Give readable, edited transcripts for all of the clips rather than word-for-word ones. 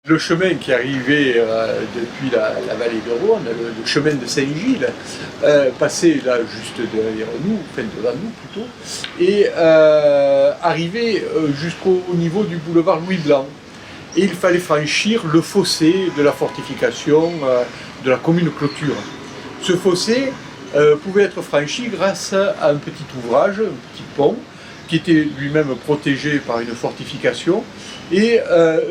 Le chemin qui arrivait depuis la vallée de Rhône, le chemin de Saint-Gilles, passait là juste derrière nous, enfin devant nous plutôt, et arrivait jusqu'au niveau du boulevard Louis Blanc. Et il fallait franchir le fossé de la fortification de la commune clôture. Ce fossé pouvait être franchi grâce à un petit ouvrage, un petit pont, qui était lui-même protégé par une fortification, et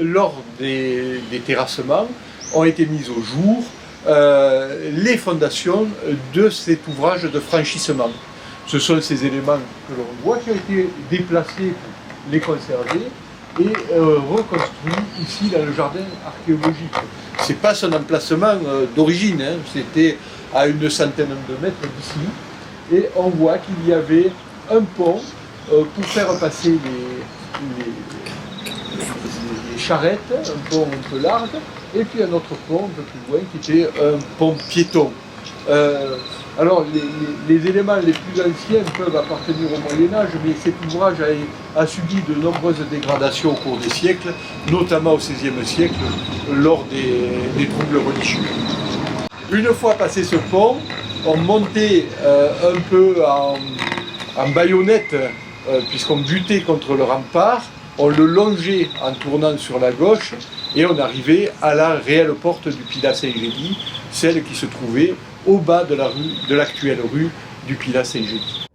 lors des terrassements ont été mises au jour les fondations de cet ouvrage de franchissement. Ce sont ces éléments que l'on voit qui ont été déplacés pour les conserver et reconstruits ici dans le jardin archéologique. Ce n'est pas son emplacement d'origine, hein, c'était à une centaine de mètres d'ici, et on voit qu'il y avait un pont pour faire passer les charrettes, un pont un peu large, et puis un autre pont un peu plus loin qui était un pont piéton. Alors les éléments les plus anciens peuvent appartenir au Moyen-Âge, mais cet ouvrage a subi de nombreuses dégradations au cours des siècles, notamment au XVIe siècle, lors des troubles religieux. Une fois passé ce pont, on montait un peu en baïonnette, puisqu'on butait contre le rempart, on le longeait en tournant sur la gauche et on arrivait à la réelle porte du Pilat Saint-Gély, celle qui se trouvait au bas de l'actuelle rue du Pilat Saint-Gély.